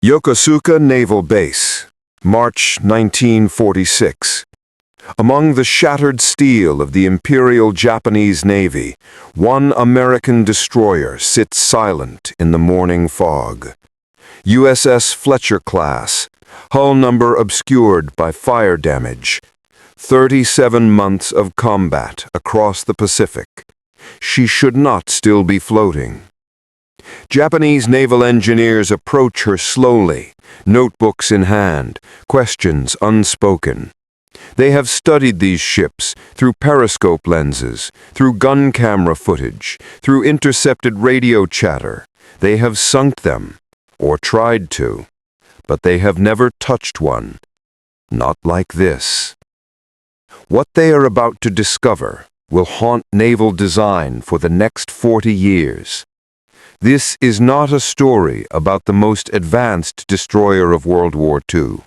Yokosuka Naval Base, March 1946. Among the shattered steel of the Imperial Japanese Navy, one American destroyer sits silent in the morning fog. USS Fletcher-class, hull number obscured by fire damage. 37 months of combat across the Pacific. She should not still be floating. Japanese naval engineers approach her slowly, notebooks in hand, questions unspoken. They have studied these ships through periscope lenses, through gun camera footage, through intercepted radio chatter. They have sunk them, or tried to, but they have never touched one. Not like this. What they are about to discover will haunt naval design for the next 40 years. This is not a story about the most advanced destroyer of World War II.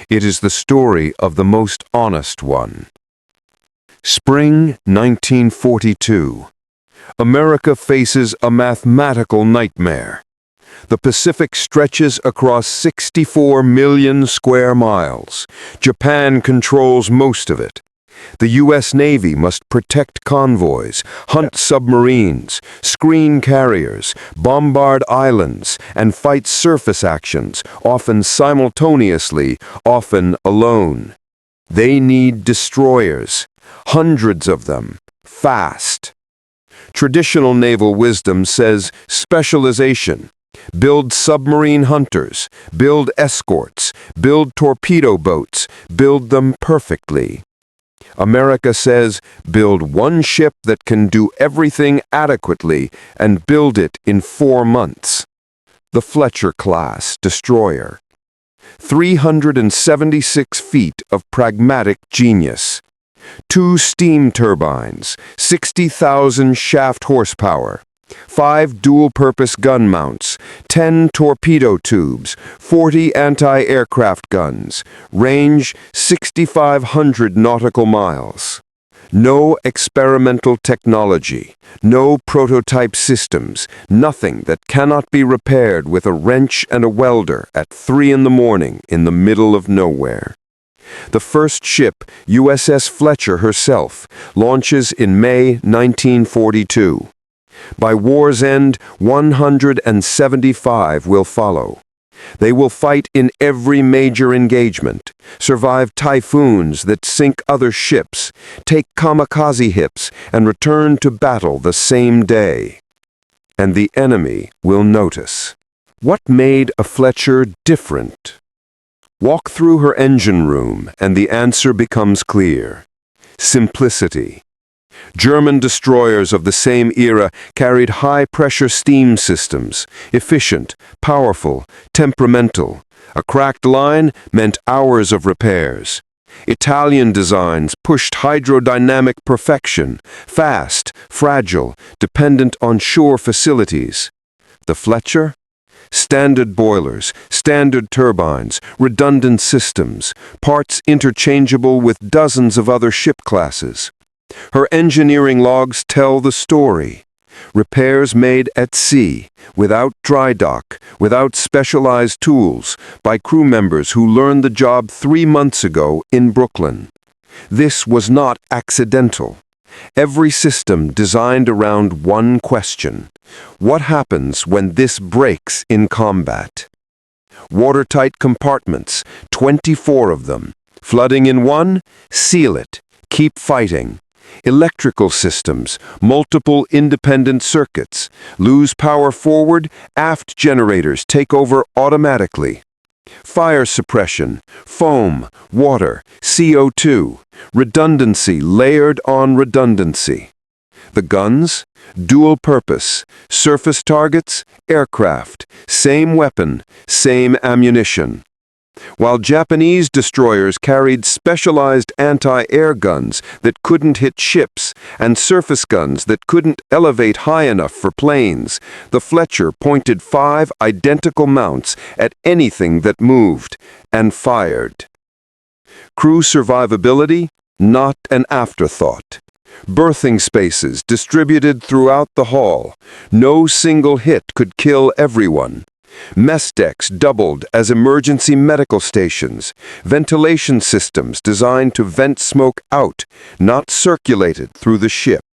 It is the story of the most honest one. Spring 1942. America faces a mathematical nightmare. The Pacific stretches across 64 million square miles. Japan controls most of it. The U.S. Navy must protect convoys, hunt submarines, screen carriers, bombard islands, and fight surface actions, often simultaneously, often alone. They need destroyers, hundreds of them, fast. Traditional naval wisdom says specialization. Build submarine hunters, build escorts, build torpedo boats, build them perfectly. America says, build one ship that can do everything adequately and build it in 4 months. The Fletcher-class destroyer. 376 feet of pragmatic genius. 2 steam turbines, 60,000 shaft horsepower. 5 dual-purpose gun mounts, 10 torpedo tubes, 40 anti-aircraft guns, range 6,500 nautical miles. No experimental technology, no prototype systems, nothing that cannot be repaired with a wrench and a welder at 3 in the morning in the middle of nowhere. The first ship, USS Fletcher herself, launches in May 1942. By war's end, 175 will follow. They will fight in every major engagement, survive typhoons that sink other ships, take kamikaze hits, and return to battle the same day. And the enemy will notice. What made a Fletcher different? Walk through her engine room, and the answer becomes clear. Simplicity. German destroyers of the same era carried high-pressure steam systems, efficient, powerful, temperamental. A cracked line meant hours of repairs. Italian designs pushed hydrodynamic perfection, fast, fragile, dependent on shore facilities. The Fletcher? Standard boilers, standard turbines, redundant systems, parts interchangeable with dozens of other ship classes. Her engineering logs tell the story. Repairs made at sea, without dry dock, without specialized tools, by crew members who learned the job 3 months ago in Brooklyn. This was not accidental. Every system designed around one question. What happens when this breaks in combat? Watertight compartments, 24 of them. Flooding in one? Seal it. Keep fighting. Electrical systems, multiple independent circuits. Lose power forward, aft generators take over automatically. Fire suppression, foam, water, CO2, redundancy layered on redundancy. The guns, dual purpose, surface targets, aircraft, same weapon, same ammunition. While Japanese destroyers carried specialized anti-air guns that couldn't hit ships and surface guns that couldn't elevate high enough for planes, the Fletcher pointed 5 identical mounts at anything that moved and fired. Crew survivability? Not an afterthought. Berthing spaces distributed throughout the hall. No single hit could kill everyone. Mess decks doubled as emergency medical stations, ventilation systems designed to vent smoke out, not circulate it through the ship.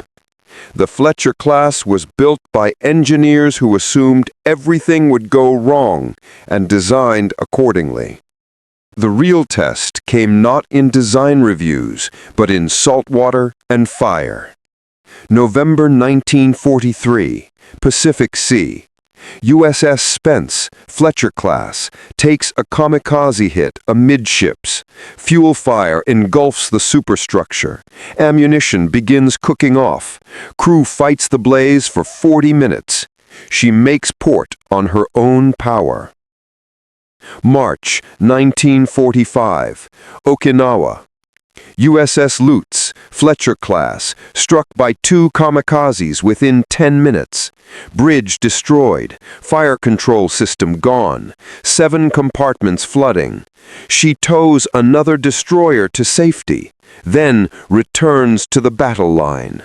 The Fletcher-class was built by engineers who assumed everything would go wrong and designed accordingly. The real test came not in design reviews, but in saltwater and fire. November 1943, Pacific Sea. USS Spence, Fletcher-class, takes a kamikaze hit amidships. Fuel fire engulfs the superstructure. Ammunition begins cooking off. Crew fights the blaze for 40 minutes. She makes port on her own power. March 1945, Okinawa. USS Lutz, Fletcher-class, struck by 2 kamikazes within 10 minutes. Bridge destroyed, fire control system gone, 7 compartments flooding. She tows another destroyer to safety, then returns to the battle line.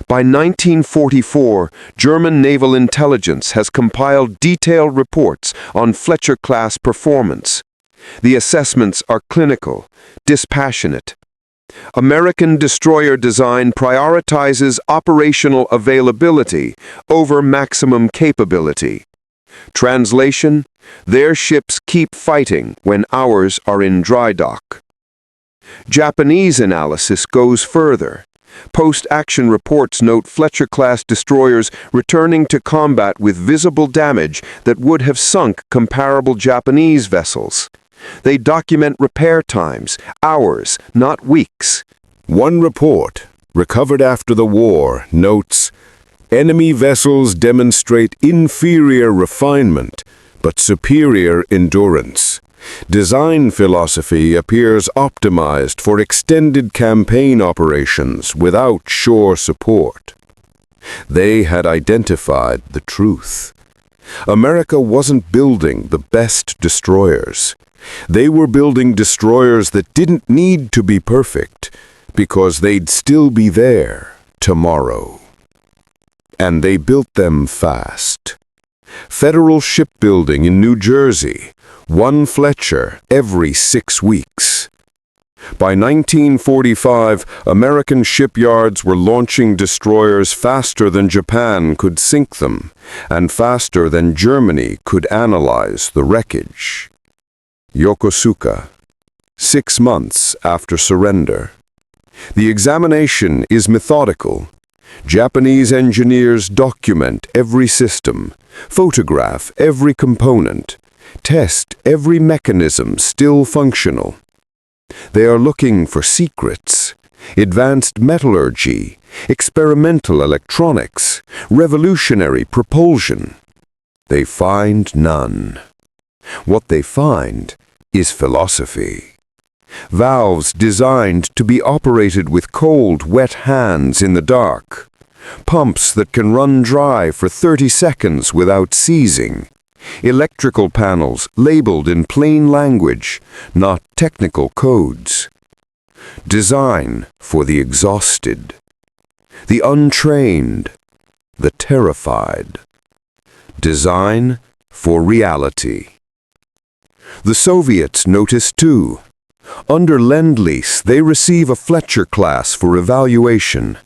By 1944, German naval intelligence has compiled detailed reports on Fletcher-class performance. The assessments are clinical, dispassionate. American destroyer design prioritizes operational availability over maximum capability. Translation: their ships keep fighting when ours are in dry dock. Japanese analysis goes further. Post-action reports note Fletcher-class destroyers returning to combat with visible damage that would have sunk comparable Japanese vessels. They document repair times, hours, not weeks. One report, recovered after the war, notes, enemy vessels demonstrate inferior refinement, but superior endurance. Design philosophy appears optimized for extended campaign operations without shore support. They had identified the truth. America wasn't building the best destroyers. They were building destroyers that didn't need to be perfect, because they'd still be there tomorrow. And they built them fast. Federal Shipbuilding in New Jersey, 1 Fletcher every 6 weeks. By 1945, American shipyards were launching destroyers faster than Japan could sink them, and faster than Germany could analyze the wreckage. Yokosuka, 6 months after surrender. The examination is methodical. Japanese engineers document every system, photograph every component, test every mechanism still functional. They are looking for secrets, advanced metallurgy, experimental electronics, revolutionary propulsion. They find none. What they find is philosophy. Valves designed to be operated with cold, wet hands in the dark. Pumps that can run dry for 30 seconds without seizing. Electrical panels labeled in plain language, not technical codes. Design for the exhausted, the untrained, the terrified. Design for reality. The Soviets notice too. Under Lend-Lease, they receive a Fletcher-class for evaluation.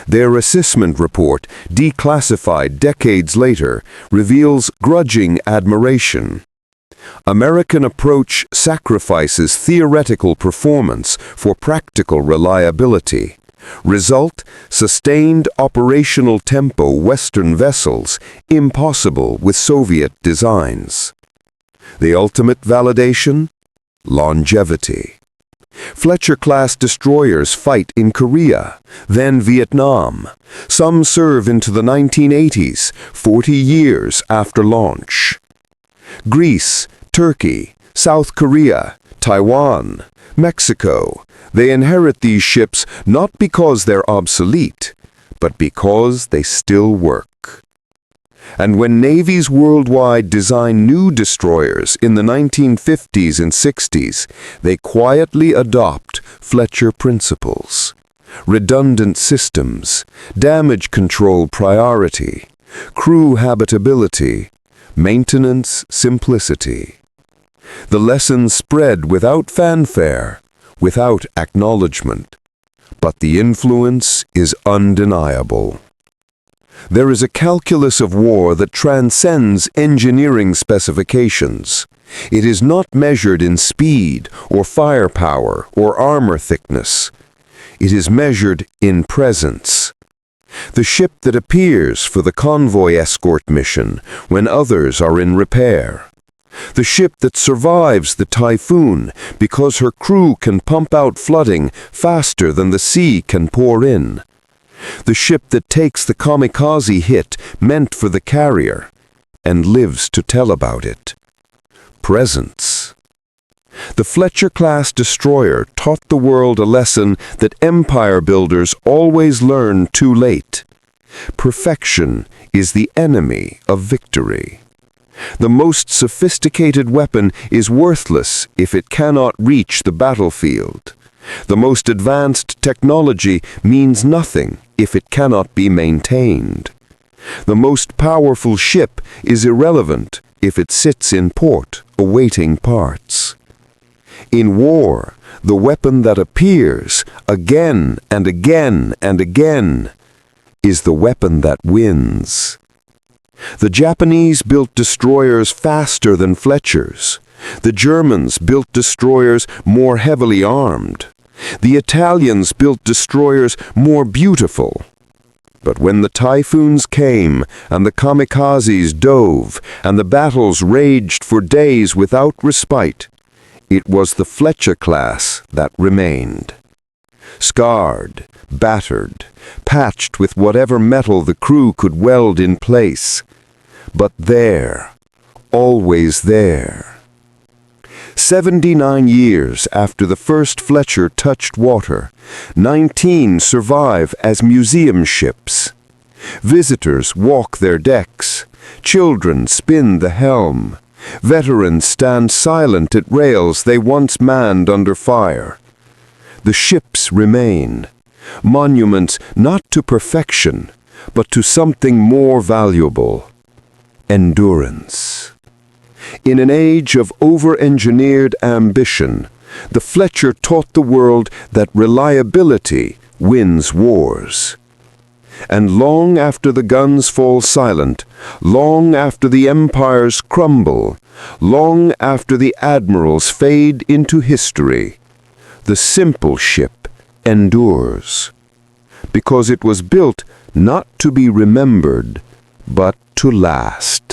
Their assessment report, declassified decades later, reveals grudging admiration. American approach sacrifices theoretical performance for practical reliability. Result: sustained operational tempo Western vessels, impossible with Soviet designs. The ultimate validation? Longevity. Fletcher-class destroyers fight in Korea, then Vietnam. Some serve into the 1980s, 40 years after launch. Greece, Turkey, South Korea, Taiwan, Mexico. They inherit these ships not because they're obsolete, but because they still work. And when navies worldwide design new destroyers in the 1950s and 60s, they quietly adopt Fletcher principles. Redundant systems, damage control priority, crew habitability, Maintenance simplicity. The lesson spread without fanfare, without acknowledgement, but the influence is undeniable. There is a calculus of war that transcends engineering specifications. It is not measured in speed or firepower or armor thickness. It is measured in presence. The ship that appears for the convoy escort mission when others are in repair. The ship that survives the typhoon because her crew can pump out flooding faster than the sea can pour in. The ship that takes the kamikaze hit meant for the carrier and lives to tell about it. Presence. The Fletcher-class destroyer taught the world a lesson that empire builders always learn too late. Perfection is the enemy of victory. The most sophisticated weapon is worthless if it cannot reach the battlefield. The most advanced technology means nothing if it cannot be maintained. The most powerful ship is irrelevant if it sits in port awaiting parts. In war, the weapon that appears again and again and again is the weapon that wins. The Japanese built destroyers faster than Fletchers. The Germans built destroyers more heavily armed. The Italians built destroyers more beautiful. But when the typhoons came and the kamikazes dove and the battles raged for days without respite, it was the Fletcher-class that remained. Scarred, battered, patched with whatever metal the crew could weld in place. But there, always there. 79 years after the first Fletcher touched water, 19 survive as museum ships. Visitors walk their decks. Children spin the helm. Veterans stand silent at rails they once manned under fire. The ships remain, monuments not to perfection, but to something more valuable: endurance. In an age of over-engineered ambition, the Fletcher taught the world that reliability wins wars. And long after the guns fall silent, long after the empires crumble, long after the admirals fade into history, the simple ship endures, because it was built not to be remembered, but to last.